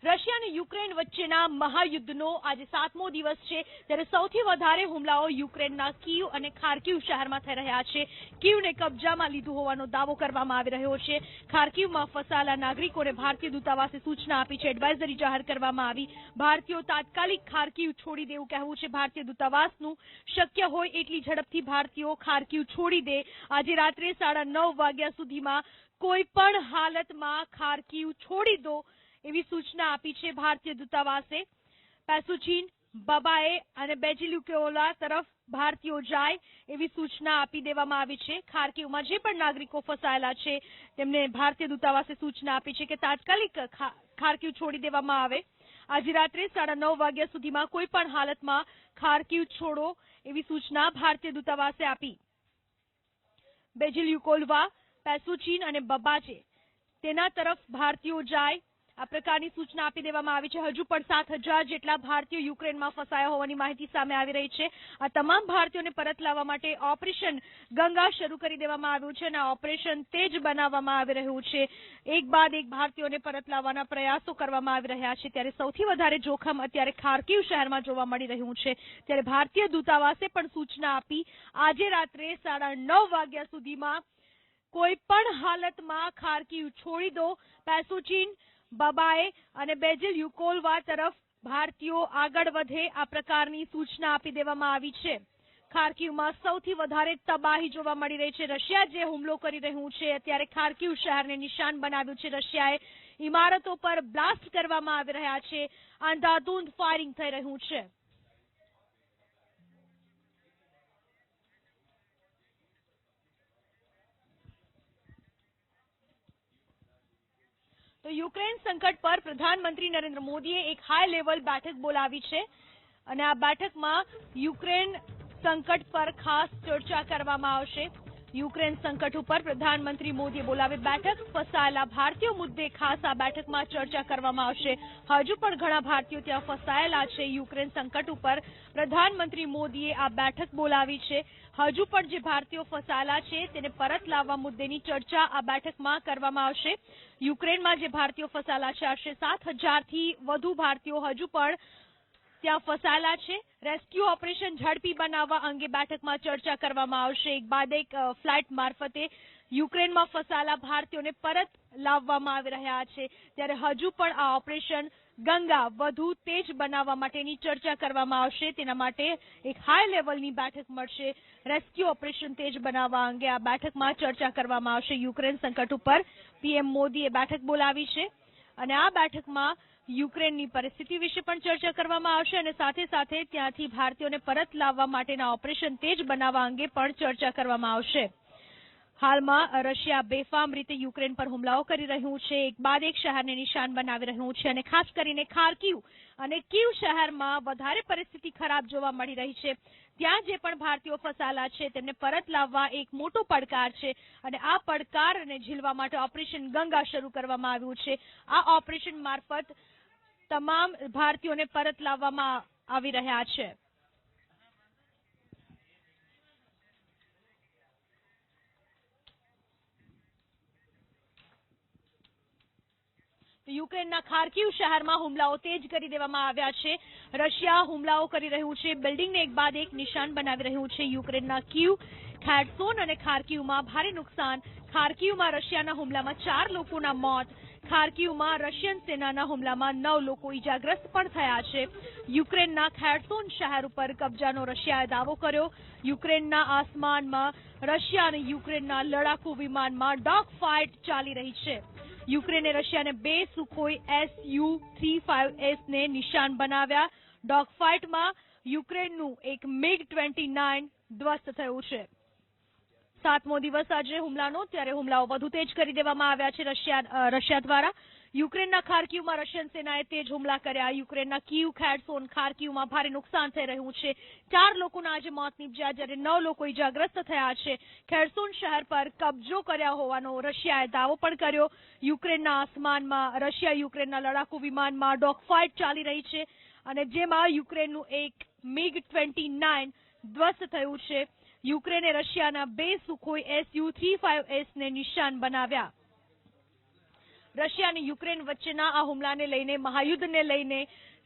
Russia અને Ukraine વચ્ચેના મહાયુદ્ધનો આજે 7મો દિવસ છે, ત્યારે સૌથી વધારે હુમલાઓ યુક્રેનના કીવ અને ખાર્કિવ શહેરમાં થઈ રહ્યા છે. કીવને કબજામાં લીધું હોવાનો દાવો કરવામાં આવી રહ્યો છે. ખાર્કિવમાં ફસાયેલા નાગરિકોને ભારતીય દૂતાવાસે સૂચના આપી છે, એડવાઇઝરી જાહેર કરવામાં આવી. ભારતીયો તાત્કાલિક ખાર્કિવ છોડી દેવું કહેવું છે ભારતીય દૂતાવાસનું. શક્ય હોય એટલી ઝડપથી ભારતીયો ખાર્કિવ છોડી દે. આજે રાત્રે 9:30 વાગ્યા સુધીમાં કોઈ પણ હાલતમાં ખાર્કિવ છોડી દો એવી સૂચના આપી છે ભારતીય દૂતાવાસે. પેસુચીન, બબાએ અને બેજિલુકેઓલા તરફ ભારતીયો જાય એવી સૂચના આપી દેવામાં આવી છે. ખાર્કિવમાં જે પણ નાગરિકો ફસાયેલા છે તેમને ભારતીય દૂતાવાસે સૂચના આપી છે કે તાત્કાલિક ખાર્કિવ છોડી દેવામાં આવે. આજે રાત્રે 9:30 વાગ્યા સુધીમાં કોઈ પણ હાલતમાં ખાર્કિવ છોડો એવી સૂચના ભારતીય દૂતાવાસે આપી. બેજિલુકોલ્વા, પેસુચીન અને બબાચે તેના તરફ ભારતીયો જાય આ પ્રકારની સૂચના આપી દેવામાં આવી છે. હજુ પણ 7,000 જેટલા ભારતીયો યુક્રેનમાં ફસાયા હોવાની માહિતી સામે આવી રહી છે. આ તમામ ભારતીયોને પરત લાવવા માટે ઓપરેશન ગંગા શરૂ કરી દેવામાં આવ્યું છે અને આ ઓપરેશન તેજ બનાવવામાં આવી રહ્યું છે. એક બાદ એક ભારતીયોને પરત લાવવાના પ્રયાસો કરવામાં આવી રહ્યા છે. ત્યારે સૌથી વધારે જોખમ અત્યારે ખાર્કિવ શહેરમાં જોવા મળી રહ્યું છે. ત્યારે ભારતીય દૂતાવાસે પણ સૂચના આપી આજે રાત્રે 9:30 વાગ્યા સુધીમાં કોઈ પણ હાલતમાં ખાર્કિવ છોડી દો. પેસુચીન, બબાએ અને બેજિલુકોલ્વા તરફ ભારતીયો આગળ વધે આ પ્રકારની સૂચના આપી દેવામાં આવી છે. ખાર્કિવમાં સૌથી વધારે તબાહી જોવા મળી રહી છે. રશિયા જે હુમલો કરી રહ્યું છે અત્યારે ખાર્કિવ શહેરને નિશાન બનાવ્યું છે. રશિયાએ ઇમારતો પર બ્લાસ્ટ કરવામાં આવી રહ્યા છે. અંધાધૂંધ ફાયરિંગ થઈ રહ્યું છે. તો યુક્રેન સંકટ પર પ્રધાનમંત્રી નરેન્દ્ર મોદીએ એક હાઈ લેવલ બેઠક બોલાવી છે અને આ બેઠકમાં યુક્રેન સંકટ પર ખાસ ચર્ચા કરવામાં આવશે. યુક્રેન સંકટ ઉપર પ્રધાનમંત્રી મોદીએ બોલાવી બેઠક. ફસાયેલા ભારતીયો મુદ્દે ખાસ આ બેઠકમાં ચર્ચા કરવામાં આવશે. હજુ પણ ઘણા ભારતીયો ત્યાં ફસાયેલા છે. યુક્રેન સંકટ ઉપર પ્રધાનમંત્રી મોદીએ આ બેઠક બોલાવી છે. હજુ પણ જે ભારતીયો ફસાયેલા છે તેને પરત લાવવા મુદ્દેની ચર્ચા આ બેઠકમાં કરવામાં આવશે. યુક્રેનમાં જે ભારતીયો ફસાયેલા છે આશરે 7,000થી વધુ ભારતીયો હજુ પણ ત્યાં ફસાયેલા છે. રેસ્ક્યુ ઓપરેશન ઝડપી બનાવવા અંગે બેઠકમાં ચર્ચા કરવામાં આવશે. એક બાદ એક ફ્લાઇટ મારફતે યુક્રેનમાં ફસાયેલા ભારતીયોને પરત લાવવામાં આવી રહ્યા છે. ત્યારે હજુ પણ આ ઓપરેશન ગંગા વધુ તેજ બનાવવા માટેની ચર્ચા કરવામાં આવશે. તેના માટે એક હાઈ લેવલની બેઠક મળશે. રેસ્ક્યુ ઓપરેશન તેજ બનાવવા અંગે આ બેઠકમાં ચર્ચા કરવામાં આવશે. યુક્રેન સંકટ ઉપર પીએમ મોદીએ બેઠક બોલાવી છે અને આ બેઠકમાં યુક્રેનની પરિસ્થિતિ વિશે પણ ચર્ચા કરવામાં આવશે અને સાથે સાથે ત્યાંથી ભારતીયોને પરત લાવવા માટેના ઓપરેશન તેજ બનાવવા અંગે પણ ચર્ચા કરવામાં આવશે. હાલમાં રશિયા બેફામ રીતે યુક્રેન પર હુમલાઓ કરી રહ્યું છે. એક બાદ એક શહેરને નિશાન બનાવી રહ્યું છે અને ખાસ કરીને ખાર્કિવ અને કીવ શહેરમાં વધારે પરિસ્થિતિ ખરાબ જોવા મળી રહી છે. ત્યાં જે પણ ભારતીયો ફસાયેલા છે તેમને પરત લાવવા એક મોટો પડકાર છે અને આ પડકારને ઝીલવા માટે ઓપરેશન ગંગા શરૂ કરવામાં આવ્યું છે. આ ઓપરેશન મારફત તમામ ભારતીયોને પરત લાવવામાં આવી રહ્યા છે. યુક્રેનના ખાર્કિવ શહેરમાં હુમલાઓ તેજ કરી દેવામાં આવ્યા છે. રશિયા હુમલાઓ કરી રહ્યું છે. બિલ્ડિંગને એક બાદ એક નિશાન બનાવી રહ્યું છે. યુક્રેનના કીવ, ખેર્સોન અને ખાર્કિવમાં ભારે નુકસાન. ખાર્કિવમાં રશિયાના હુમલામાં 4 લોકોના મોત. ખાર્કિવમાં રશિયન સેનાના હુમલામાં 9 લોકો ઈજાગ્રસ્ત પણ થયા છે. યુક્રેનના ખેર્સોન શહેર ઉપર કબજાનો રશિયાએ દાવો કર્યો. યુક્રેનના આસમાનમાં રશિયા અને યુક્રેનના લડાકુ વિમાનમાં ડોગ ફાઇટ ચાલી રહી છે. યુક્રેને રશિયાને 2 સુખોઈ Su-35S ને નિશાન બનાવ્યા. ડોગ ફાઇટમાં યુક્રેનનું એક MiG-29 ધ્વસ્ત થયું છે. 7મો દિવસ આજે હુમલાનો, ત્યારે હુમલાઓ વધુ તેજ કરી દેવામાં આવ્યા છે રશિયા દ્વારા. યુક્રેનના ખાર્કિવમાં રશિયન સેનાએ તેજ હુમલા કર્યા. યુક્રેનના કીવ, ખેર્સોન, ખાર્કિવમાં ભારે નુકસાન થઈ રહ્યું છે. 4 લોકોના આજે મોત નીપજ્યા જ્યારે 9 લોકો ઈજાગ્રસ્ત થયા છે. ખેર્સોન શહેર પર કબજો કર્યા હોવાનો રશિયાએ દાવો પણ કર્યો. યુક્રેનના આસમાનમાં રશિયા યુક્રેનના લડાકુ વિમાનમાં ડોગ ફાઇટ ચાલી રહી છે અને જેમાં યુક્રેનનું એક MiG-29 ધ્વસ્ત થયું છે. યુક્રેને રશિયાના 2 સુખોઈ Su-35S ને નિશાન બનાવ્યા. રશિયા અને યુક્રેન વચ્ચેના આ હુમલાને લઈને, મહાયુદ્ધને લઈને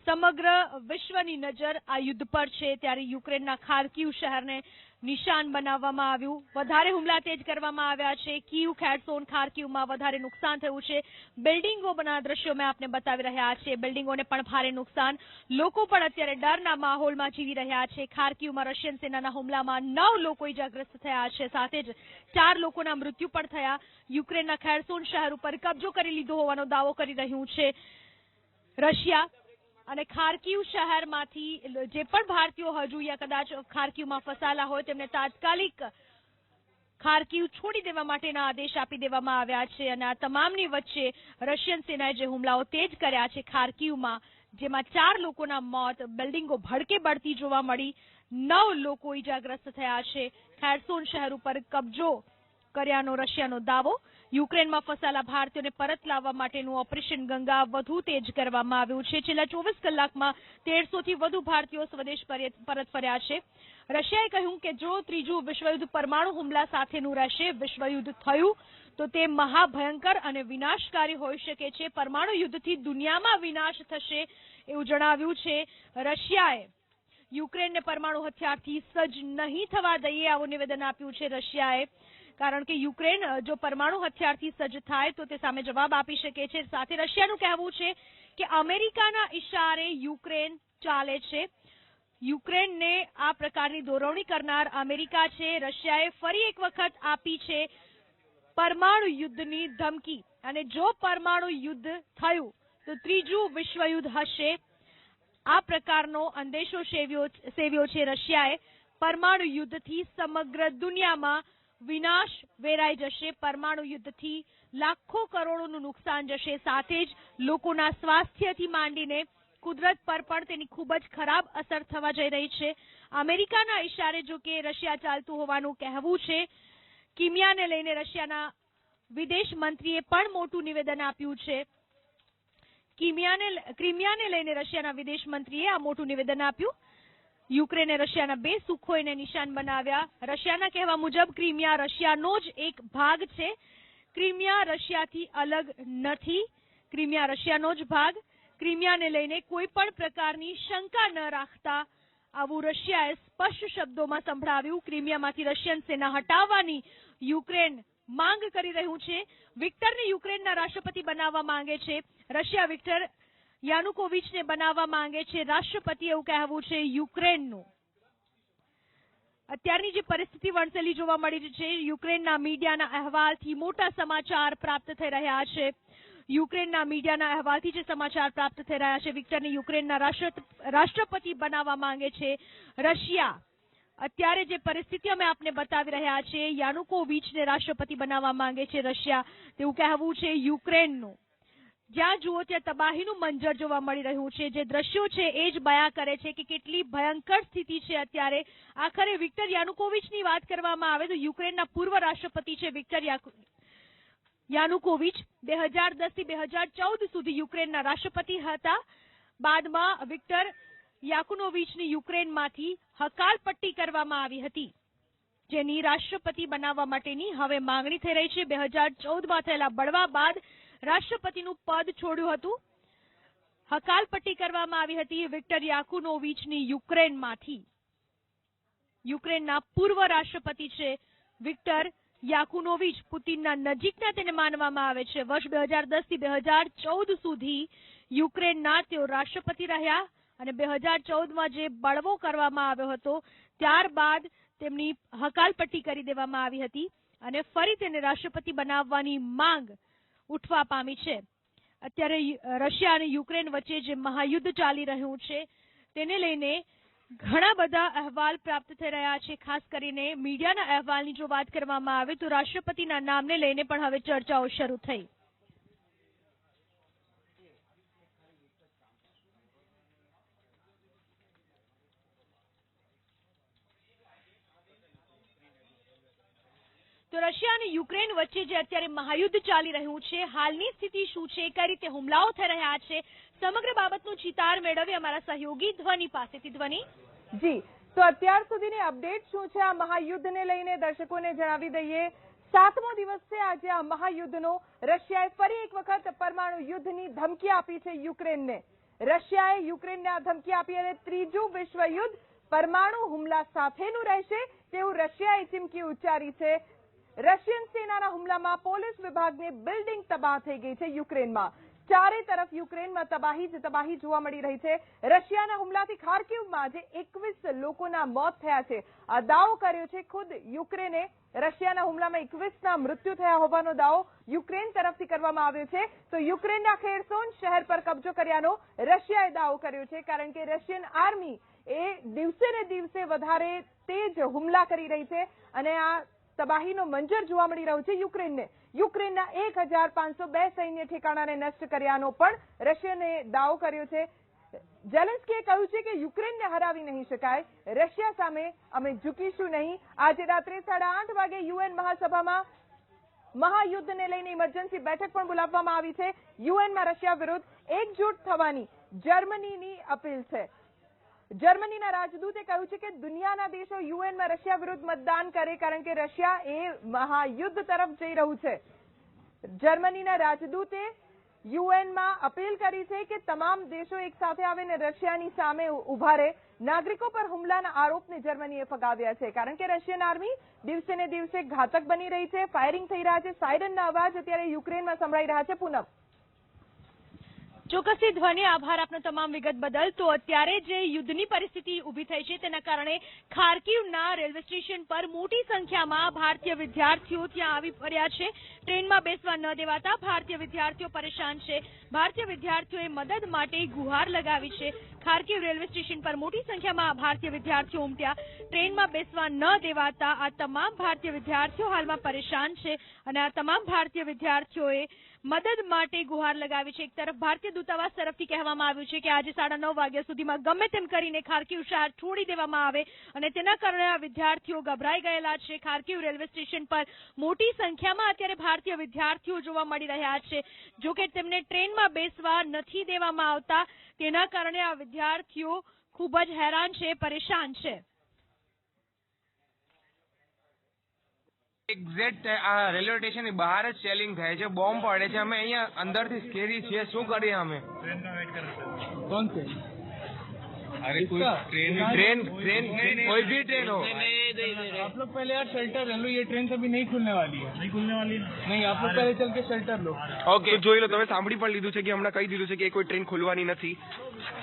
સમગ્ર વિશ્વની નજર આ યુદ્ધ પર છે. ત્યારે યુક્રેનના ખાર્કિવ શહેરને નિશાન બનાવવામાં આવ્યું. વધારે હુમલા તેજ કરવામાં આવ્યા છે. કીવ, ખેર્સોન, ખાર્કિવમાં વધારે નુકસાન થયું છે. બિલ્ડિંગોના દ્રશ્યો મેં આપને બતાવી રહ્યા છે. બિલ્ડિંગોને પણ ભારે નુકસાન. લોકો પણ અત્યારે ડરના માહોલમાં જીવી રહ્યા છે. ખાર્કિવમાં રશિયન સેનાના હુમલામાં 9 લોકો ઇજાગ્રસ્ત થયા છે. સાથે જ 4 લોકોના મૃત્યુ પણ થયા. યુક્રેનના ખેર્સોન શહેર ઉપર કબજો કરી લીધો હોવાનો દાવો કરી રહ્યું છે રશિયા. અને ખાર્કિવ શહેરમાંથી જે પણ ભારતીયો હજુ યા કદાચ ખાર્કિવમાં ફસાયેલા હોય તેમને તાત્કાલિક ખાર્કિવ છોડી દેવા માટેના આદેશ આપી દેવામાં આવ્યા છે. અને આ તમામની વચ્ચે રશિયન સેનાએ જે હુમલાઓ તેજ કર્યા છે ખાર્કિવમાં, જેમાં 4 લોકોના મોત, બિલ્ડિંગો ભડકે બળતી જોવા મળી, 9 લોકો ઇજાગ્રસ્ત થયા છે. ખેર્સોન શહેર ઉપર કબજો કર્યાનો રશિયાનો દાવો. યુક્રેનમાં ફસાયેલા ભારતીયોને પરત લાવવા માટેનું ઓપરેશન ગંગા વધુ તેજ કરવામાં આવ્યું છે. છેલ્લા 24 કલાકમાં 1300 થી વધુ ભારતીયો સ્વદેશ પરત ફર્યા છે. રશિયાએ કહ્યું કે જો ત્રીજું વિશ્વયુદ્ધ પરમાણુ હુમલા સાથેનું રહેશે, વિશ્વયુદ્ધ થયું તો તે મહાભયંકર અને વિનાશકારી હોઈ શકે છે. પરમાણુ યુદ્ધથી દુનિયામાં વિનાશ થશે એવું જણાવ્યું છે રશિયાએ. યુક્રેનને પરમાણુ હથિયારથી સજ્જ નહીં થવા દઈએ આવું નિવેદન આપ્યું છે રશિયાએ. કારણ કે યુક્રેન જો પરમાણુ હથિયારથી સજ્જ થાય તો તે સામે જવાબ આપી શકે છે. સાથે રશિયાનું કહેવું છે કે અમેરિકાના ઇશારે યુક્રેન ચાલે છે. યુક્રેનને આ પ્રકારની દોરવણી કરનાર અમેરિકા છે. રશિયાએ ફરી એક વખત આપી છે પરમાણુ યુદ્ધની ધમકી. અને જો પરમાણુ યુદ્ધ થયું તો ત્રીજું વિશ્વયુદ્ધ હશે. આ પ્રકારનો અંદેશો સેવ્યો છે રશિયાએ. પરમાણુ યુદ્ધથી સમગ્ર દુનિયામાં વિનાશ વેરાઈ જશે. પરમાણુ યુદ્ધથી લાખો કરોડોનું નુકસાન જશે. સાથે જ લોકોના સ્વાસ્થ્યથી માંડીને કુદરત પર પણ તેની ખૂબ જ ખરાબ અસર થવા જઈ રહી છે. અમેરિકાના ઇશારે જો કે રશિયા ચાલતું હોવાનું કહેવું છે. ક્રિમિયાને લઈને રશિયાના વિદેશ મંત્રીએ પણ મોટું નિવેદન આપ્યું છે. ક્રિમિયાને લઈને રશિયાના વિદેશ મંત્રીએ આ મોટું નિવેદન આપ્યું. યુક્રેને રશિયાના 2 સુખોઈને નિશાન બનાવ્યા. રશિયાના કહેવા મુજબ ક્રિમિયા રશિયાનો જ એક ભાગ છે. ક્રિમિયા રશિયાથી અલગ નથી. ક્રિમિયા રશિયાનો જ ભાગ. ક્રિમિયાને લઈને કોઈ પણ પ્રકારની શંકા ન રાખતા આવું રશિયાએ સ્પષ્ટ શબ્દોમાં સંભળાવ્યું. ક્રિમિયામાંથી રશિયન સેના હટાવવાની યુક્રેન માંગ કરી રહ્યું છે. વિક્ટરને યુક્રેનના રાષ્ટ્રપતિ બનાવવા માંગે છે. રશિયા વિક્ટર યાનુકોવિચને બનાવવા માંગે છે રાષ્ટ્રપતિ, એવું કહેવું છે યુક્રેનનું. અત્યારની જે પરિસ્થિતિ વણસેલી જોવા મળી રહી છે, યુક્રેનના મીડિયાના અહેવાલથી મોટા સમાચાર પ્રાપ્ત થઈ રહ્યા છે. યુક્રેનના મીડિયાના અહેવાલથી જે સમાચાર પ્રાપ્ત થઈ રહ્યા છે, વિક્ટરને યુક્રેનના રાષ્ટ્રપતિ બનાવવા માંગે છે રશિયા. અત્યારે જે પરિસ્થિતિ અમે આપને બતાવી રહ્યા છે, યાનુકોવિચને રાષ્ટ્રપતિ બનાવવા માંગે છે રશિયા, તેવું કહેવું છે યુક્રેનનું. જ્યાં જુઓ ત્યાં તબાહીનું મંજર જોવા મળી રહ્યું છે. જે દ્રશ્યો છે એ જ બયા કરે છે કે કેટલી ભયંકર સ્થિતિ છે અત્યારે. આખરે વિક્ટર યાનુકોવિચની વાત કરવામાં આવે તો યુક્રેનના પૂર્વ રાષ્ટ્રપતિ છે વિક્ટર યાનુકોવિચ. 2010 થી 2014 સુધી યુક્રેનના રાષ્ટ્રપતિ હતા. બાદમાં વિક્ટર યાનુકોવિચની યુક્રેનમાંથી હકાલપટ્ટી કરવામાં આવી હતી, જેની રાષ્ટ્રપતિ બનાવવા માટેની હવે માંગણી થઈ રહી છે. 2014માં થયેલા બળવા બાદ રાષ્ટ્રપતિનું પદ છોડ્યું હતું. હકાલપટ્ટી કરવામાં આવી હતી વિક્ટર યાનુકોવિચની યુક્રેનમાંથી. યુક્રેનના પૂર્વ રાષ્ટ્રપતિ છે વિક્ટર યાનુકોવિચ. પુતિનના નજીકના તેને માનવામાં આવે છે. વર્ષ 2010 થી 2014 સુધી યુક્રેનના તેઓ રાષ્ટ્રપતિ રહ્યા. અને 2014માં જે બળવો કરવામાં આવ્યો હતો ત્યારબાદ તેમની હકાલપટ્ટી કરી દેવામાં આવી હતી અને ફરી તેને રાષ્ટ્રપતિ બનાવવાની માંગ ઉઠવા પામી છે. અત્યારે રશિયા અને યુક્રેન વચ્ચે જે મહાયુદ્ધ ચાલી રહ્યું છે તેને લઈને ઘણા બધા અહેવાલ પ્રાપ્ત થઈ રહ્યા છે. ખાસ કરીને મીડિયાના અહેવાલની જો વાત કરવામાં આવે તો રાષ્ટ્રપતિના નામને લઈને પણ હવે ચર્ચાઓ શરૂ થઈ. તો રશિયા અને યુક્રેન વચ્ચે જે અત્યારે મહાયુદ્ધ ચાલી રહ્યું છે, હાલની સ્થિતિ શું છે, કઈ રીતે હુમલાઓ થઈ રહ્યા છે, સમગ્ર બાબતનો ચિતાર મેળવી અમારા સહયોગી ધ્વનિ પાસેથી. ધ્વનિ જી, તો અત્યાર સુધીની અપડેટ શું છે આ મહાયુદ્ધને લઈને દર્શકોને જણાવી દઈએ. 7મો દિવસ છે આજે આ મહાયુદ્ધનો। રશિયાએ ફરી એક વખત પરમાણુ યુદ્ધની ધમકી આપી છે યુક્રેનને। રશિયાએ યુક્રેનને આ ધમકી આપી અને ત્રીજું વિશ્વયુદ્ધ પરમાણુ હુમલા સાથેનું રહેશે તેવું રશિયાએ ચીમકી ઉચ્ચારી છે। રશિયન સેનાના હુમલામાં પોલીસ વિભાગની બિલ્ડિંગ તબાહ થઈ ગઈ છે યુક્રેનમાં। ચારે તરફ યુક્રેનમાં તબાહી જ તબાહી જોવા મળી રહી છે। રશિયાના હુમલાથી ખાર્કિવમાં આજે 21 લોકોના મોત થયા છે। આ દાવો કર્યો છે ખુદ યુક્રેને। રશિયાના હુમલામાં 21ના મૃત્યુ થયા હોવાનો દાવો યુક્રેન તરફથી કરવામાં આવ્યો છે। તો યુક્રેનના ખેરસોન શહેર પર કબજો કર્યાનો રશિયાએ દાવો કર્યો છે, કારણ કે રશિયન આર્મી એ દિવસે ને દિવસે વધારે તેજ હુમલા કરી રહી છે અને આ તબાહીનો મંજર જોવા મળી રહ્યો છે યુક્રેનને। યુક્રેનના 1502 સૈન્ય ઠેકાણાને નષ્ટ કર્યાનો પણ રશિયાને દાવો કર્યો છે। ઝેલેન્સ્કીએ કહ્યું છે કે યુક્રેનને હરાવી નહીં શકાય, રશિયા સામે અમે ઝૂકીશું નહીં। આજે રાત્રે 8:30 વાગે યુએન મહાસભામાં મહાયુદ્ધને લઈને ઇમરજન્સી બેઠક પણ બોલાવવામાં આવી છે। યુએનમાં રશિયા વિરુદ્ધ એકજૂટ થવાની જર્મનીની અપીલ છે। જર્મનીના રાજદૂતે કહ્યું છે કે દુનિયાના દેશો યુએનમાં રશિયા વિરુદ્ધ મતદાન કરે, કારણ કે રશિયા એ મહાયુદ્ધ તરફ જઈ રહ્યું છે। જર્મનીના રાજદૂતે યુએનમાં અપીલ કરી છે કે તમામ દેશો એક સાથે આવીને રશિયાની સામે ઉભા રહે। નાગરિકો પર હુમલાના આરોપને જર્મનીએ ફગાવ્યા છે, કારણ કે રશિયન આર્મી દિવસે ને દિવસે ઘાતક બની રહી છે। ફાયરિંગ થઈ રહ્યા છે, સાયરનના અવાજ અત્યારે યુક્રેનમાં સંભળાઈ રહ્યા છે। પૂનમ, ચોક્કસથી ધ્વનિ, આભાર આપનો તમામ વિગત બદલ। તો અત્યારે જે યુદ્ધની પરિસ્થિતિ ઊભી થઈ છે તેના કારણે ખાર્કિવના રેલવે સ્ટેશન પર મોટી સંખ્યામાં ભારતીય વિદ્યાર્થીઓ ત્યાં આવી ફર્યા છે। ટ્રેનમાં બેસવા ન દેવાતા ભારતીય વિદ્યાર્થીઓ પરેશાન છે। ભારતીય વિદ્યાર્થીઓએ મદદ માટે ગુહાર લગાવી છે। ખાર્કિવ રેલવે સ્ટેશન પર મોટી સંખ્યામાં ભારતીય વિદ્યાર્થીઓ ઉમટ્યા। ટ્રેનમાં બેસવા ન દેવાતા આ તમામ ભારતીય વિદ્યાર્થીઓ હાલમાં પરેશાન છે અને આ તમામ ભારતીય વિદ્યાર્થીઓએ મદદ માટે ગુહાર લગાવી છે। એક તરફ ભારતીય દૂતાવાસ તરફથી કહેવામાં આવ્યું છે કે આજે 9:30 વાગ્યા સુધીમાં ગમે તેમ કરીને ખાર્કિવ શહેર છોડી દેવામાં આવે અને તેના કારણે આ વિદ્યાર્થીઓ ગભરાઈ ગયેલા છે। ખાર્કિવ રેલવે સ્ટેશન પર મોટી સંખ્યામાં અત્યારે ભારતીય વિદ્યાર્થીઓ જોવા મળી રહ્યા છે। જો કે તેમને ટ્રેનમાં બેસવા નથી દેવામાં આવતા, તેના કારણે આ વિદ્યાર્થીઓ ખૂબ જ હેરાન છે, પરેશાન છે। એક્ઝેક્ટ આ રેલવે સ્ટેશનની બહાર જ શેલિંગ થાય છે, બોમ્બ પડે છે। અમે અહીંયા અંદરથી સ્કેરી છીએ, શું કરીએ અમે? कौन से? अरे कोई ट्रेन कोई भी ट्रेन हो। आप लोग पहले यार शेल्टर ले लो, ये ट्रेन कभी नहीं खुलने वाली है। नहीं खुलने वाली नहीं, आप लोग पहले चल के शेल्टर लो। ઓકે, જોઈ લો, તમે સાંભળી પણ લીધું છે કે હમણાં કહી દીધું છે કે કોઈ ટ્રેન ખુલવાની નથી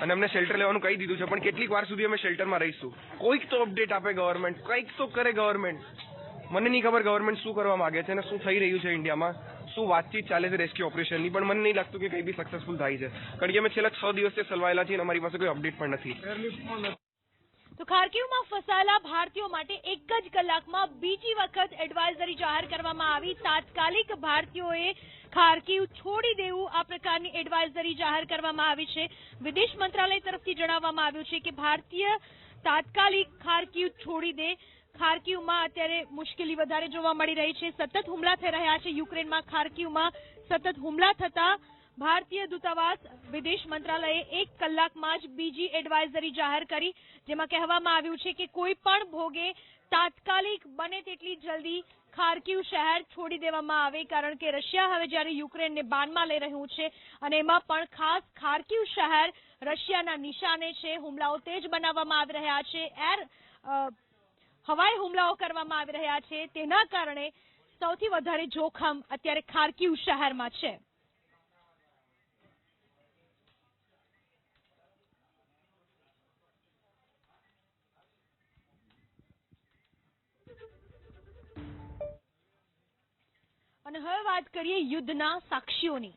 અને અમને શેલ્ટર લેવાનું કહી દીધું છે, પણ કેટલીક વાર સુધી અમે શેલ્ટરમાં રહીશું? કોઈક તો અપડેટ આપે ગવર્મેન્ટ, કંઈક તો કરે ગવર્મેન્ટ। મને નહીં ખબર ગવર્મેન્ટ શું કરવા માંગે છે અને શું થઈ રહ્યું છે ઇન્ડિયામાં, શું વાતચીત ચાલે છે રેસ્ક્યુ ઓપરેશનની, પણ મને નહીં લાગતું કે કંઈ બી સક્સેસફુલ થાય છે, કારણ કે અમે છેલ્લા 6 દિવસથી સલવાયેલા છીએ અને અમારી પાસે કોઈ અપડેટ પણ નથી। તો ખાર્કિવમાં ફસાયેલા ભારતીયો માટે એક જ કલાકમાં બીજી વખત એડવાઇઝરી જાહેર કરવામાં આવી। તાત્કાલિક ભારતીયોએ ખાર્કિવ છોડી દેવું, આ પ્રકારની એડવાઇઝરી જાહેર કરવામાં આવી છે। વિદેશ મંત્રાલય તરફથી જણાવવામાં આવ્યું છે કે ભારતીય તાત્કાલિક ખાર્કિવ છોડી દે। ખાર્કિવમાં અત્યારે મુશ્કેલી વધારે જોવા મળી રહી છે, સતત હુમલા થઈ રહ્યા છે યુક્રેનમાં। ખાર્કિવમાં સતત હુમલા થતા ભારતીય દૂતાવાસ, વિદેશ મંત્રાલયે 1 કલાકમાં જ બીજી એડવાઇઝરી જાહેર કરી, જેમાં કહેવામાં આવ્યું છે કે કોઈ પણ ભોગે તાત્કાલિક બને તેટલી જલ્દી ખાર્કિવ શહેર છોડી દેવામાં આવે, કારણ કે રશિયા હવે જ્યારે યુક્રેનને બાનમાં લઈ રહ્યું છે અને એમાં પણ ખાસ ખાર્કિવ શહેર રશિયાના નિશાને છે। હુમલાઓ તેજ બનાવવામાં આવી રહ્યા છે, હવાઈ હુમલાઓ કરવામાં આવી રહ્યા છે, તેના કારણે સૌથી વધારે જોખમ અત્યારે ખાર્કિવ શહેરમાં છે। અને હવે વાત કરીએ યુદ્ધના સાક્ષીઓની।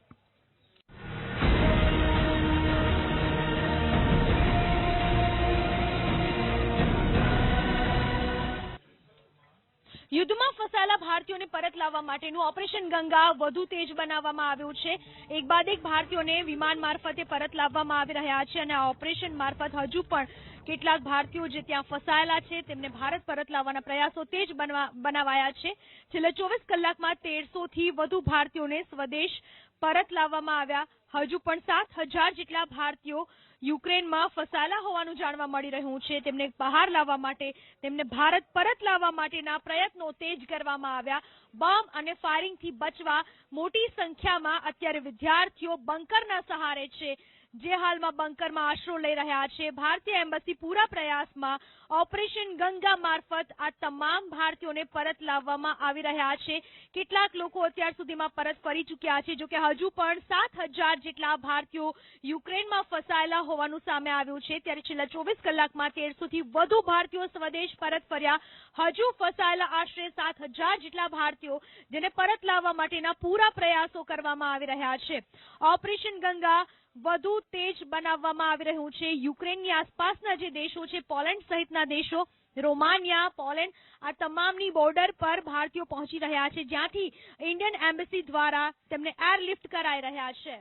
યુદ્ધમાં ફસાયેલા ભારતીયોને પરત લાવવા માટેનું ઓપરેશન ગંગા વધુ તેજ બનાવવામાં આવ્યું છે। એક બાદ એક ભારતીયોને વિમાન મારફતે પરત લાવવામાં આવી રહ્યા છે અને આ ઓપરેશન મારફત હજુ પણ કેટલાક ભારતીયો જે ત્યાં ફસાયેલા છે તેમને ભારત પરત લાવવાના પ્રયાસો તેજ બનાવાયા છે। છેલ્લા 24 કલાકમાં 1300 થી વધુ ભારતીયોને સ્વદેશ પરત લાવવામાં આવ્યા। હજુ પણ 7,000 જેટલા ભારતીયો યુક્રેનમાં ફસાયેલા હોવાનું જાણવા મળી રહ્યું છે. તેમને બહાર લાવવા માટે, તેમને ભારત પરત લાવવા માટેના પ્રયત્નો તેજ કરવામાં આવ્યા. બોમ્બ અને ફાયરિંગથી બચવા મોટી સંખ્યામાં અત્યારે વિદ્યાર્થીઓ બંકરના સહારે છે, જે હાલમાં બંકરમાં આશરો લઈ રહ્યા છે. ભારતીય એમ્બસી પૂરા પ્રયાસમાં ઓપરેશન ગંગા મારફત આ તમામ ભારતીયોને પરત લાવવામાં આવી રહ્યા છે. કેટલાક લોકો અત્યાર સુધીમાં પરત ફરી ચૂક્યા છે, જોકે હજુ પણ 7,000 જેટલા ભારતીયો યુક્રેનમાં ફસાયેલા હોવાનું સામે આવ્યું છે. ત્યારે છેલ્લા 24 કલાકમાં 1300થી વધુ ભારતીયો સ્વદેશ પરત ફર્યા. હજુ ફસાયેલા આશરે 7,000 જેટલા ભારતીયો, જેને પરત લાવવા માટેના પૂરા પ્રયાસો કરવામાં આવી રહ્યા છે. ઓપરેશન ગંગા વધુ તેજ બનાવવામાં આવી રહ્યું છે. યુક્રેનની આસપાસના જે દેશો છે, પોલેન્ડ સહિતના દેશો, રોમાનિયા, પોલેન્ડ, આ તમામની બોર્ડર પર ભારતીયો પહોંચી રહ્યા છે, જ્યાંથી ઇન્ડિયન એમ્બસી દ્વારા તેમને એરલિફ્ટ કરાઈ રહ્યા છે.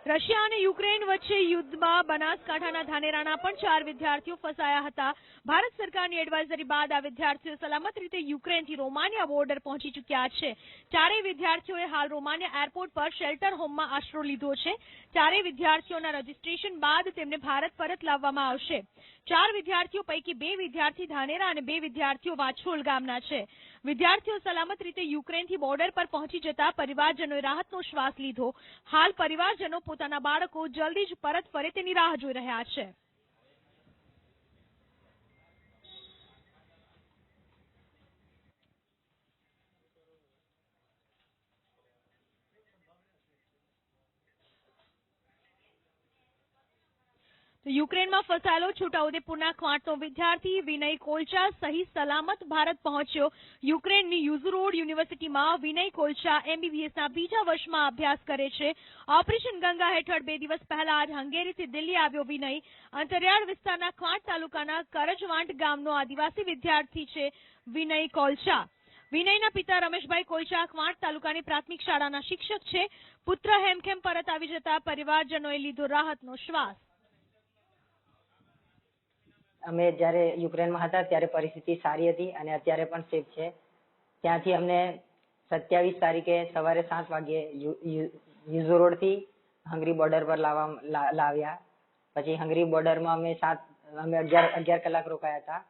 રશિયા અને યુક્રેન વચ્ચે યુદ્ધમાં બનાસકાંઠાના ધાનેરાના પણ 4 વિદ્યાર્થીઓ ફસાયા હતા. ભારત સરકારની એડવાઇઝરી બાદ આ વિદ્યાર્થીઓ સલામત રીતે યુક્રેનથી રોમાનિયા બોર્ડર પહોંચી ચૂક્યા છે. 4 વિદ્યાર્થીઓએ હાલ રોમાનિયા એરપોર્ટ પર શેલ્ટર હોમમાં આશરો લીધો છે. 4 વિદ્યાર્થીઓના રજીસ્ટ્રેશન બાદ તેમને ભારત પરત લાવવામાં આવશે. 4 વિદ્યાર્થીઓ પૈકી 2 વિદ્યાર્થી ધાનેરા અને 2 વિદ્યાર્થીઓ વાછોલ ગામના છે. વિદ્યાર્થીઓ સલામત રીતે યુક્રેનથી બોર્ડર પર પહોંચી જતા પરિવારજનોએ રાહતનો શ્વાસ લીધો. હાલ પરિવારજનો પોતાના બાળકો જલ્દી જ પરત ફરે તેની રાહ જોઈ રહ્યા છે. તો યુક્રેનમાં ફસાયેલો છોટાઉદેપુરના ક્વાંટનો વિદ્યાર્થી વિનય કોલચા સહી સલામત ભારત પહોંચ્યો. યુક્રેનની યુઝરોડ યુનિવર્સિટીમાં વિનય કોલચા MBBSના બીજા વર્ષમાં અભ્યાસ કરે છે. ઓપરેશન ગંગા હેઠળ 2 દિવસ પહેલા આજ હંગેરીથી દિલ્હી આવ્યો વિનય. અંતરિયાળ વિસ્તારના ક્વાંટ તાલુકાના કરજવાંટ ગામનો આદિવાસી વિદ્યાર્થી છે વિનય કોલચા. વિનયના પિતા રમેશભાઈ કોલચા ક્વાંટ તાલુકાની પ્રાથમિક શાળાના શિક્ષક છે. પુત્ર હેમખેમ પરત આવી જતા પરિવારજનોએ લીધો રાહતનો શ્વાસ. અમે જ્યારે યુક્રેનમાં હતા ત્યારે પરિસ્થિતિ સારી હતી અને અત્યારે પણ સેફ છે. ત્યાંથી અમને 27 તારીખે સવારે 7 વાગ્યે યુઝરોડથી હંગરી બોર્ડર પર લાવ્યા. પછી હંગરી બોર્ડરમાં અમે 11 કલાક રોકાયા હતા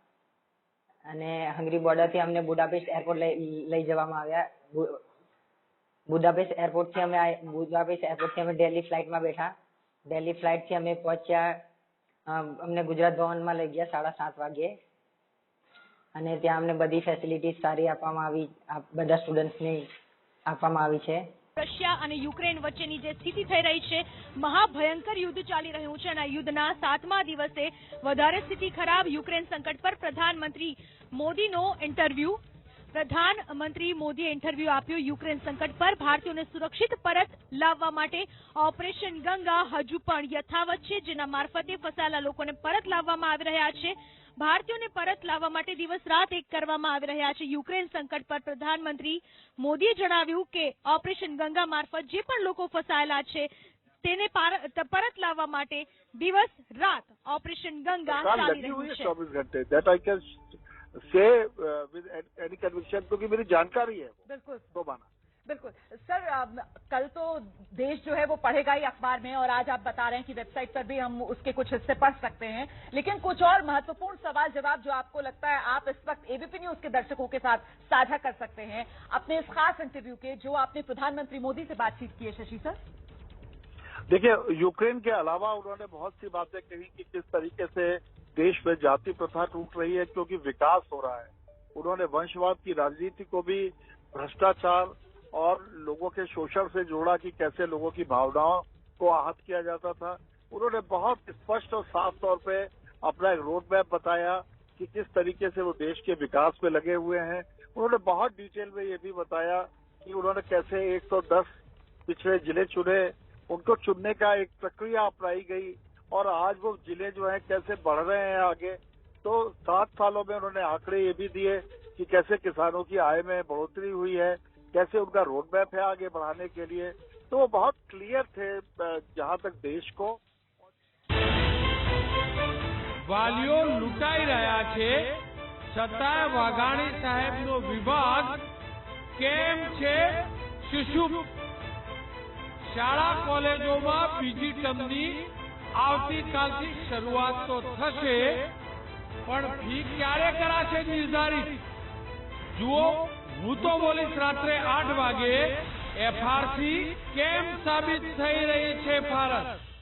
અને હંગરી બોર્ડરથી અમને બુડાપેસ્ટ એરપોર્ટ લઈ જવામાં આવ્યા. બુડાપેસ્ટ એરપોર્ટથી અમે દિલ્હી ફ્લાઇટમાં બેઠા. દિલ્હી ફ્લાઇટથી અમે પહોંચ્યા, અમને ગુજરાત ભવનમાં લઈ ગયા 7:30 વાગ્યે અને ત્યાં અમને બધી ફેસિલિટીઝ સારી આપવામાં આવી, બધા સ્ટુડન્ટ્સને આપવામાં આવી છે. રશિયા અને યુક્રેન વચ્ચેની જે સ્થિતિ થઈ રહી છે, મહાભયંકર યુદ્ધ ચાલી રહ્યું છે અને આ યુદ્ધના 7મા દિવસે વધારે સ્થિતિ ખરાબ. યુક્રેન સંકટ પર પ્રધાનમંત્રી મોદીનો ઇન્ટરવ્યુ. પ્રધાનમંત્રી મોદીએ ઇન્ટરવ્યુ આપ્યો. યુક્રેન સંકટ પર ભારતીયોને સુરક્ષિત પરત લાવવા માટે ઓપરેશન ગંગા હજુ પણ યથાવત છે, જેના મારફતે ફસાયેલા લોકોને પરત લાવવામાં આવી રહ્યા છે. ભારતીયોને પરત લાવવા માટે દિવસ રાત એક કરવામાં આવી રહ્યા છે. યુક્રેન સંકટ પર પ્રધાનમંત્રી મોદીએ જણાવ્યું કે ઓપરેશન ગંગા મારફત જે પણ લોકો ફસાયેલા છે તેને પરત લાવવા માટે દિવસ રાત ઓપરેશન ગંગા ચાલી રહ્યું છે. से विद एनी कन्विक्शन, क्योंकि मेरी जानकारी है. बिल्कुल तो माना बिल्कुल सर, कल तो देश जो है वो पढ़ेगा ही अखबार में, और आज आप बता रहे हैं कि वेबसाइट पर भी हम उसके कुछ हिस्से पढ़ सकते हैं, लेकिन कुछ और महत्वपूर्ण सवाल जवाब जो आपको लगता है आप इस वक्त एबीपी न्यूज के दर्शकों के साथ साझा कर सकते हैं अपने इस खास इंटरव्यू के, जो आपने प्रधानमंत्री मोदी से बातचीत की है. शशि सर, देखिए, यूक्रेन के अलावा उन्होंने बहुत सी बातें कही कि किस तरीके से देश में जाति प्रथा टूट रही है क्योंकि विकास हो रहा है. उन्होंने वंशवाद की राजनीति को भी भ्रष्टाचार और लोगों के शोषण से जोड़ा कि कैसे लोगों की भावनाओं को आहत किया जाता था. उन्होंने बहुत स्पष्ट और साफ तौर पे अपना एक रोड मैप बताया कि किस तरीके से वो देश के विकास में लगे हुए हैं. उन्होंने बहुत डिटेल में ये भी बताया कि उन्होंने कैसे 110 पिछड़े जिले चुने, उनको चुनने का एक प्रक्रिया अपनाई गई और आज वो जिले जो है कैसे बढ़ रहे हैं आगे. तो 7 सालों में उन्होंने आंकड़े ये भी दिए कि कैसे किसानों की आय में बढ़ोतरी हुई है, कैसे उनका रोड मैप है आगे बढ़ाने के लिए. तो वो बहुत क्लियर थे जहां तक देश को. વાલીઓ લૂંટાઈ રહ્યા છે, છતાંય વાઘાણી સાહેબનો વિભાગ કેમ છે શુશુપ? શાળા કોલેજોમાં બીજી ટર્મની આવતીકાલથી શરૂઆત તો થશે, પણ ફી ક્યારે કરાશે નિર્ધારિત? જુઓ, હું તો બોલીશ રાત્રે 8 વાગે. FRC કેમ સાબિત થઈ રહી છે ફારસ?